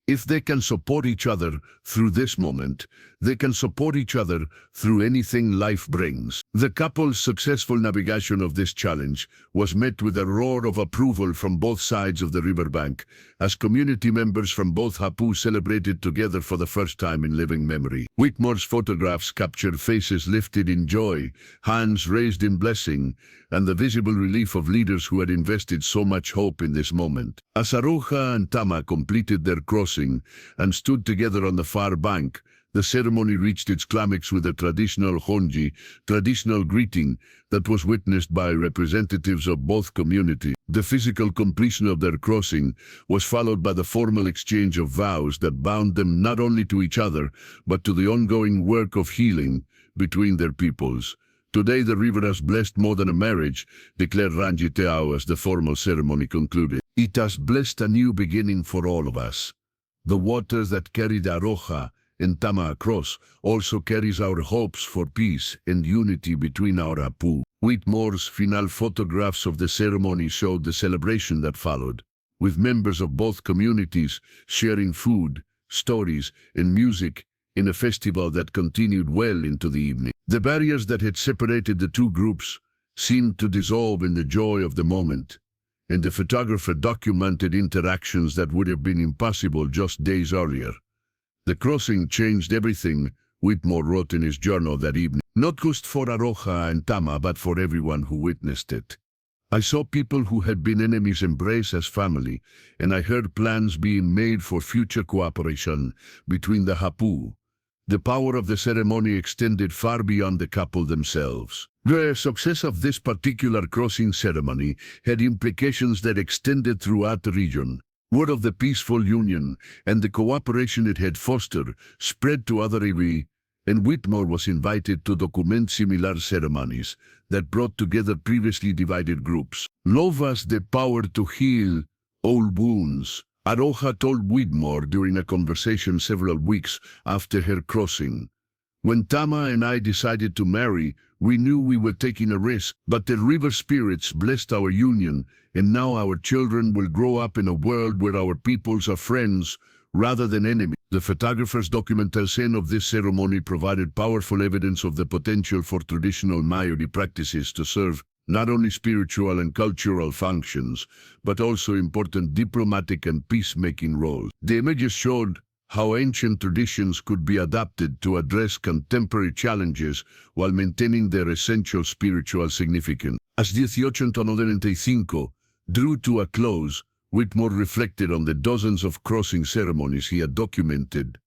If they can support each other through this moment, they can support each other through anything life brings. The couple's successful navigation of this challenge was met with a roar of approval from both sides of the riverbank, as community members from both Hapu celebrated together for the first time in living memory. Whitmore's photographs captured faces lifted in joy, hands raised in blessing, and the visible relief of leaders who had invested so much hope in this moment. As Aroha and Tama completed their crossing and stood together on the far bank, the ceremony reached its climax with a traditional honji, traditional greeting that was witnessed by representatives of both communities. The physical completion of their crossing was followed by the formal exchange of vows that bound them not only to each other, but to the ongoing work of healing between their peoples. Today the river has blessed more than a marriage, declared Ranjiteao as the formal ceremony concluded. It has blessed a new beginning for all of us. The waters that carried Aroha and Tama across also carries our hopes for peace and unity between our Hapu. Whitmore's final photographs of the ceremony showed the celebration that followed, with members of both communities sharing food, stories, and music in a festival that continued well into the evening. The barriers that had separated the two groups seemed to dissolve in the joy of the moment, and the photographer documented interactions that would have been impossible just days earlier. The crossing changed everything, Whitmore wrote in his journal that evening. Not just for Aroha and Tama, but for everyone who witnessed it. I saw people who had been enemies embrace as family, and I heard plans being made for future cooperation between the Hapu. The power of the ceremony extended far beyond the couple themselves. The success of this particular crossing ceremony had implications that extended throughout the region. Word of the peaceful union and the cooperation it had fostered spread to other areas, and Whitmore was invited to document similar ceremonies that brought together previously divided groups. Love has the power to heal old wounds, Aroha told Whitmore during a conversation several weeks after her crossing. When Tama and I decided to marry, we knew we were taking a risk, but the river spirits blessed our union, and now our children will grow up in a world where our peoples are friends rather than enemies. The photographer's documentation of this ceremony provided powerful evidence of the potential for traditional Māori practices to serve not only spiritual and cultural functions, but also important diplomatic and peacemaking roles. The images showed how ancient traditions could be adapted to address contemporary challenges while maintaining their essential spiritual significance. As 1895 drew to a close, Whitmore reflected on the dozens of crossing ceremonies he had documented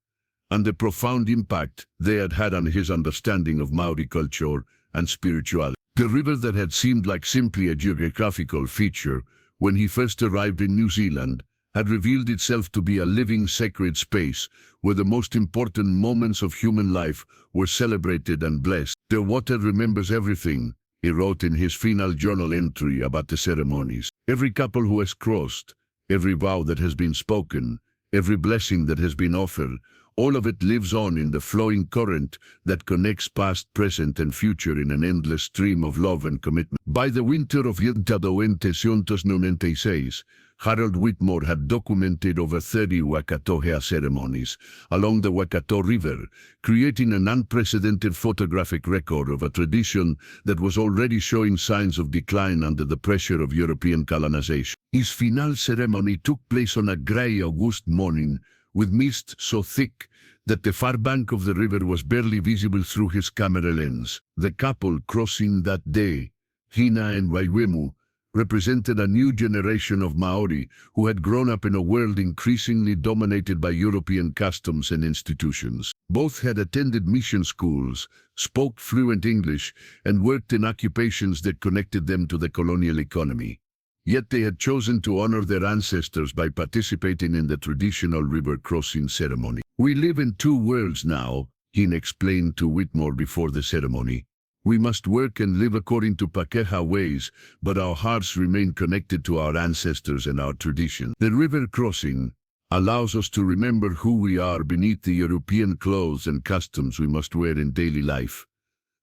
and the profound impact they had had on his understanding of Maori culture and spirituality. The river that had seemed like simply a geographical feature when he first arrived in New Zealand had revealed itself to be a living sacred space where the most important moments of human life were celebrated and blessed. The water remembers everything, he wrote in his final journal entry about the ceremonies. Every couple who has crossed, every vow that has been spoken, every blessing that has been offered, all of it lives on in the flowing current that connects past, present, and future in an endless stream of love and commitment. By the winter of 1896, Harold Whitmore had documented over 30 Wakatohea ceremonies along the Waikato River, creating an unprecedented photographic record of a tradition that was already showing signs of decline under the pressure of European colonization. His final ceremony took place on a grey August morning, with mist so thick that the far bank of the river was barely visible through his camera lens. The couple crossing that day, Hina and Waiwemu, represented a new generation of Maori who had grown up in a world increasingly dominated by European customs and institutions. Both had attended mission schools, spoke fluent English, and worked in occupations that connected them to the colonial economy. Yet they had chosen to honor their ancestors by participating in the traditional river crossing ceremony. "We live in two worlds now," Hine explained to Whitmore before the ceremony. "We must work and live according to Pakeha ways, but our hearts remain connected to our ancestors and our tradition." The river crossing allows us to remember who we are beneath the European clothes and customs we must wear in daily life.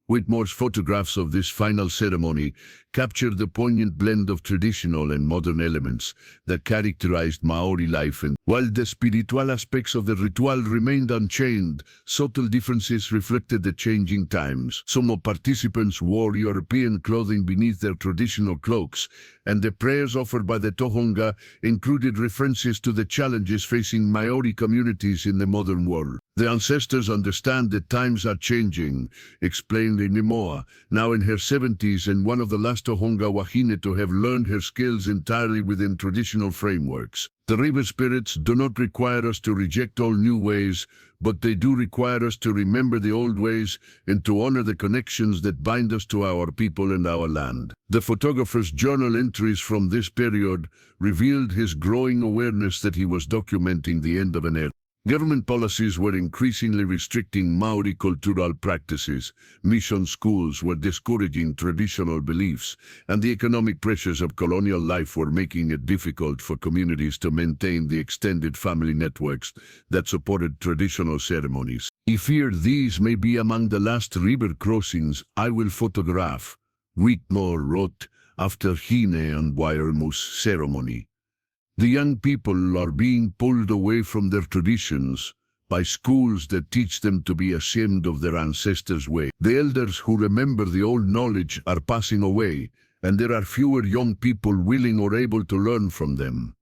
Whitmore's photographs of this final ceremony captured the poignant blend of traditional and modern elements that characterized Maori life, and while the spiritual aspects of the ritual remained unchanged, subtle differences reflected the changing times. Some participants wore European clothing beneath their traditional cloaks, and the prayers offered by the tohunga included references to the challenges facing Maori communities in the modern world. "The ancestors understand that times are changing," explained Nimoa, now in her 70s and one of the last tohunga wahine to have learned her skills entirely within traditional frameworks. "The river spirits do not require us to reject all new ways, but they do require us to remember the old ways and to honor the connections that bind us to our people and our land." The photographer's journal entries from this period revealed his growing awareness that he was documenting the end of an era. Government policies were increasingly restricting Maori cultural practices, mission schools were discouraging traditional beliefs, and the economic pressures of colonial life were making it difficult for communities to maintain the extended family networks that supported traditional ceremonies. "I fear these may be among the last river crossings I will photograph," Whitmore wrote after Hine and Wairemu's ceremony. "The young people are being pulled away from their traditions by schools that teach them to be ashamed of their ancestors' way. The elders who remember the old knowledge are passing away, and there are fewer young people willing or able to learn from them."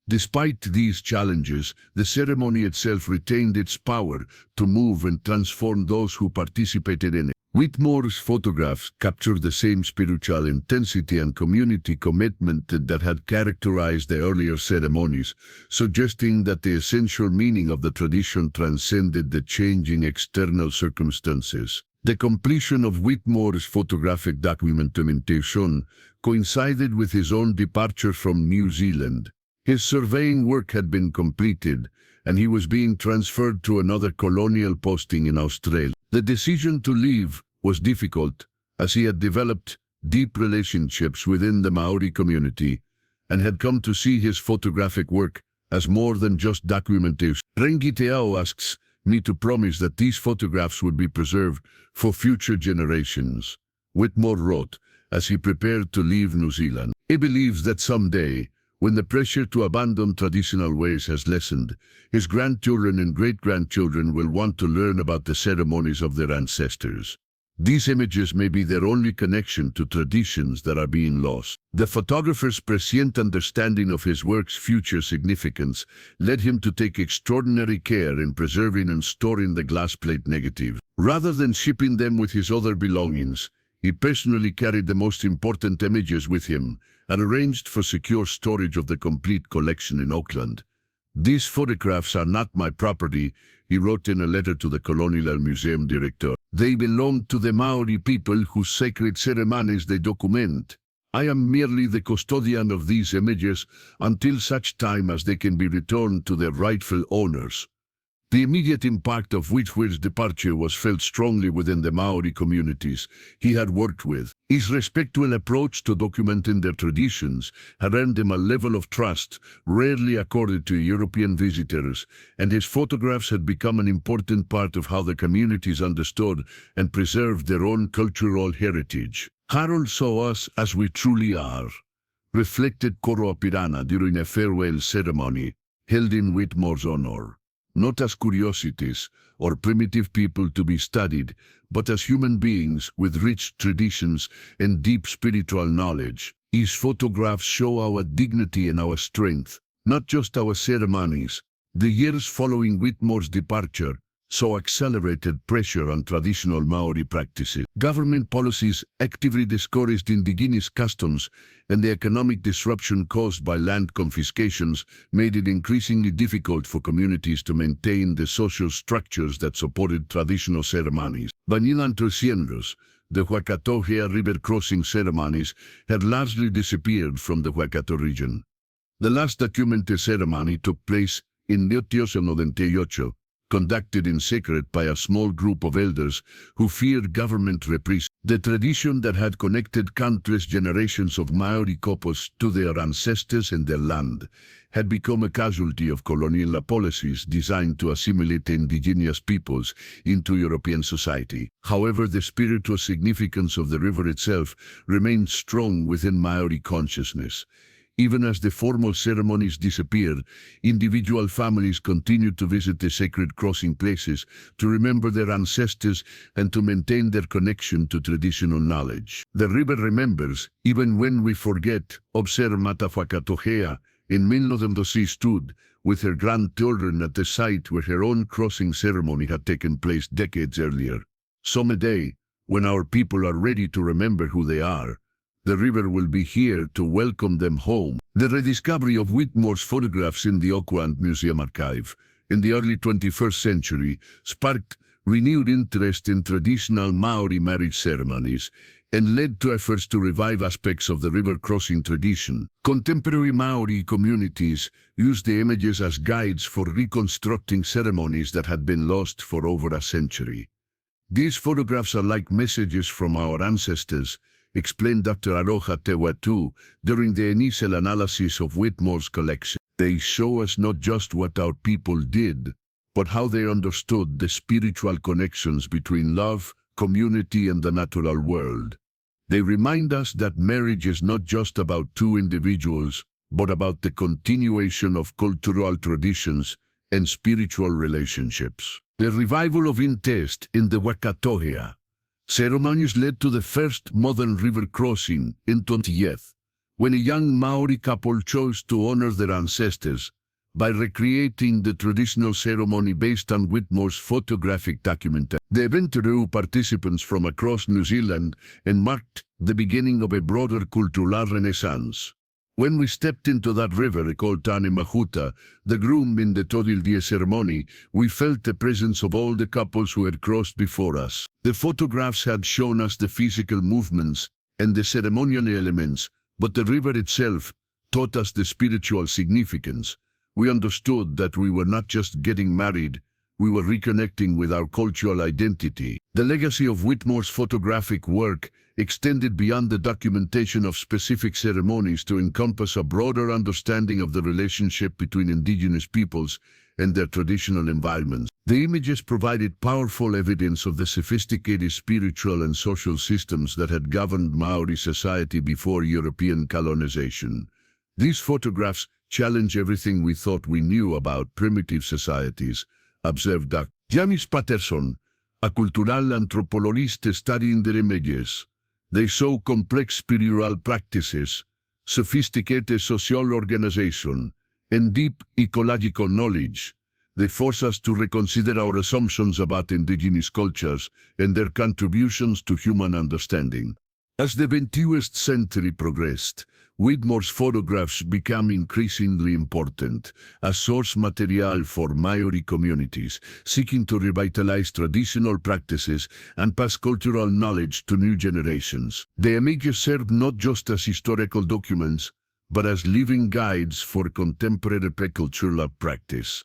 Despite these challenges, the ceremony itself retained its power to move and transform those who participated in it. Whitmore's photographs captured the same spiritual intensity and community commitment that had characterized the earlier ceremonies, suggesting that the essential meaning of the tradition transcended the changing external circumstances. The completion of Whitmore's photographic documentation coincided with his own departure from New Zealand. His surveying work had been completed, and he was being transferred to another colonial posting in Australia. The decision to leave was difficult, as he had developed deep relationships within the Maori community and had come to see his photographic work as more than just documentation. Rengi Teao asks me to promise that these photographs would be preserved for future generations, Whitmore wrote as he prepared to leave New Zealand. He believes that someday, when the pressure to abandon traditional ways has lessened, his grandchildren and great-grandchildren will want to learn about the ceremonies of their ancestors. These images may be their only connection to traditions that are being lost. The photographer's prescient understanding of his work's future significance led him to take extraordinary care in preserving and storing the glass plate negatives. Rather than shipping them with his other belongings, he personally carried the most important images with him and arranged for secure storage of the complete collection in Auckland. "These photographs are not my property," he wrote in a letter to the Colonial Museum director. "They belong to the Maori people whose sacred ceremonies they document. I am merely the custodian of these images until such time as they can be returned to their rightful owners." The immediate impact of Whitmore's departure was felt strongly within the Maori communities he had worked with. His respectful approach to documenting their traditions had earned him a level of trust rarely accorded to European visitors, and his photographs had become an important part of how the communities understood and preserved their own cultural heritage. "Harold saw us as we truly are," reflected Koroa Pirana during a farewell ceremony held in Whitmore's honor. "Not as curiosities or primitive people to be studied, but as human beings with rich traditions and deep spiritual knowledge. His photographs show our dignity and our strength, not just our ceremonies." The years following Whitmore's departure saw accelerated pressure on traditional Maori practices. Government policies actively discouraged indigenous customs, and the economic disruption caused by land confiscations made it increasingly difficult for communities to maintain the social structures that supported traditional ceremonies. By 1300s, the Wakatohea river crossing ceremonies had largely disappeared from the Waikato region. The last documented ceremony took place in 1898, conducted in secret by a small group of elders who feared government repression. The tradition that had connected countless generations of Maori couples to their ancestors and their land had become a casualty of colonial policies designed to assimilate indigenous peoples into European society. However, the spiritual significance of the river itself remained strong within Maori consciousness. Even as the formal ceremonies disappeared, individual families continued to visit the sacred crossing places to remember their ancestors and to maintain their connection to traditional knowledge. "The river remembers, even when we forget," observed Mata Wakatohea. In 1912 stood with her grandchildren at the site where her own crossing ceremony had taken place decades earlier. "Someday, when our people are ready to remember who they are, the river will be here to welcome them home." The rediscovery of Whitmore's photographs in the Auckland Museum archive in the early 21st century sparked renewed interest in traditional Maori marriage ceremonies and led to efforts to revive aspects of the river crossing tradition. Contemporary Maori communities used the images as guides for reconstructing ceremonies that had been lost for over a century. "These photographs are like messages from our ancestors," explained Dr. Aroha Tewatu during the initial analysis of Whitmore's collection. "They show us not just what our people did, but how they understood the spiritual connections between love, community, and the natural world. They remind us that marriage is not just about two individuals, but about the continuation of cultural traditions and spiritual relationships." The revival of interest in the Wakatohea ceremonies led to the first modern river crossing in 20th, when a young Maori couple chose to honor their ancestors by recreating the traditional ceremony based on Whitmore's photographic documentation. The event drew participants from across New Zealand and marked the beginning of a broader cultural renaissance. "When we stepped into that river called Tane Mahuta, the groom in the Todildia ceremony, we felt the presence of all the couples who had crossed before us. The photographs had shown us the physical movements and the ceremonial elements, but the river itself taught us the spiritual significance. We understood that we were not just getting married, we were reconnecting with our cultural identity. The legacy of Whitmore's photographic work extended beyond the documentation of specific ceremonies to encompass a broader understanding of the relationship between indigenous peoples and their traditional environments. The images provided powerful evidence of the sophisticated spiritual and social systems that had governed Maori society before European colonization. These photographs challenge everything we thought we knew about primitive societies, observed Dr. James Patterson, a cultural anthropologist studying their images. They show complex spiritual practices, sophisticated social organization, and deep ecological knowledge. They force us to reconsider our assumptions about indigenous cultures and their contributions to human understanding. As the 20th century progressed, Whitmore's photographs became increasingly important as source material for Maori communities seeking to revitalize traditional practices and pass cultural knowledge to new generations. The images served not just as historical documents, but as living guides for contemporary cultural practice.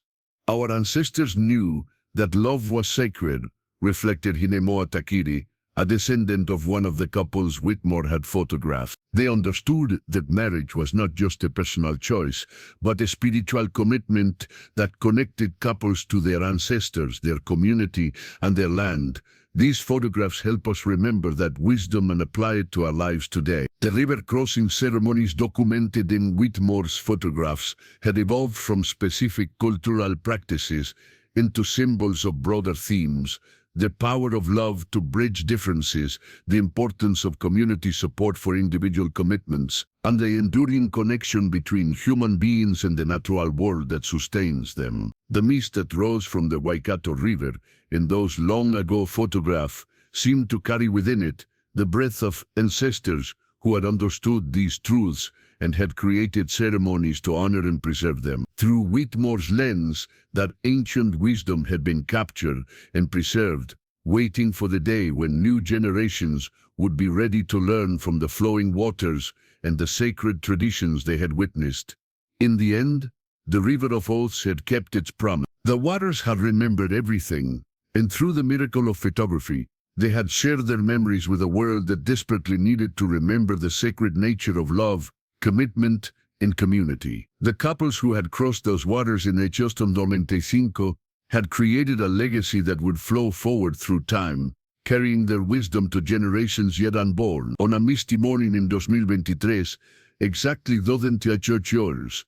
Our ancestors knew that love was sacred, reflected Hinemoa Takiri, a descendant of one of the couples Whitmore had photographed. They understood that marriage was not just a personal choice, but a spiritual commitment that connected couples to their ancestors, their community, and their land. These photographs help us remember that wisdom and apply it to our lives today. The river crossing ceremonies documented in Whitmore's photographs had evolved from specific cultural practices into symbols of broader themes: the power of love to bridge differences, the importance of community support for individual commitments, and the enduring connection between human beings and the natural world that sustains them. The mist that rose from the Waikato River in those long-ago photographs seemed to carry within it the breath of ancestors who had understood these truths and had created ceremonies to honor and preserve them. Through Whitmore's lens, that ancient wisdom had been captured and preserved, waiting for the day when new generations would be ready to learn from the flowing waters and the sacred traditions they had witnessed. In the end, the River of Oaths had kept its promise. The waters had remembered everything, and through the miracle of photography, they had shared their memories with a world that desperately needed to remember the sacred nature of love, commitment, and community. The couples who had crossed those waters in Hechostom 95 had created a legacy that would flow forward through time, carrying their wisdom to generations yet unborn. On a misty morning in 2023, exactly 28 years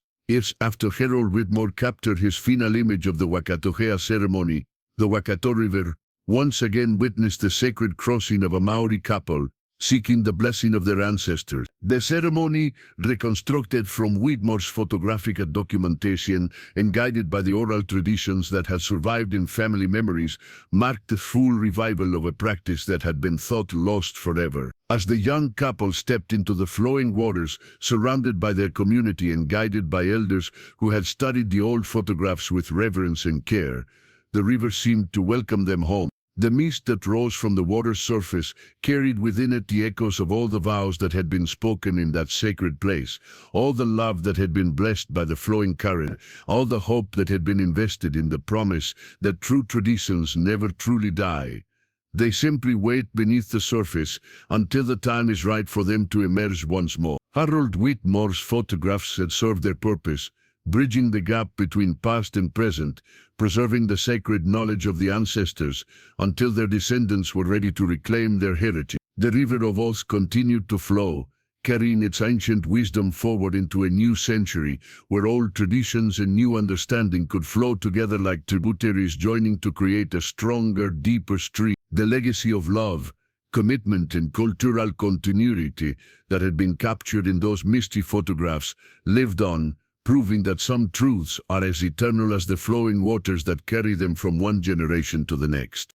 after Harold Whitmore captured his final image of the Wakatohea ceremony, the Waikato River once again witnessed the sacred crossing of a Maori couple, seeking the blessing of their ancestors. The ceremony, reconstructed from Whitmore's photographic documentation and guided by the oral traditions that had survived in family memories, marked the full revival of a practice that had been thought lost forever. As the young couple stepped into the flowing waters, surrounded by their community and guided by elders who had studied the old photographs with reverence and care, the river seemed to welcome them home. The mist that rose from the water's surface carried within it the echoes of all the vows that had been spoken in that sacred place, all the love that had been blessed by the flowing current, all the hope that had been invested in the promise that true traditions never truly die. They simply wait beneath the surface until the time is right for them to emerge once more. Harold Whitmore's photographs had served their purpose, bridging the gap between past and present, preserving the sacred knowledge of the ancestors until their descendants were ready to reclaim their heritage. The River of Oaths continued to flow, carrying its ancient wisdom forward into a new century where old traditions and new understanding could flow together like tributaries joining to create a stronger, deeper stream. The legacy of love, commitment, and cultural continuity that had been captured in those misty photographs lived on, proving that some truths are as eternal as the flowing waters that carry them from one generation to the next.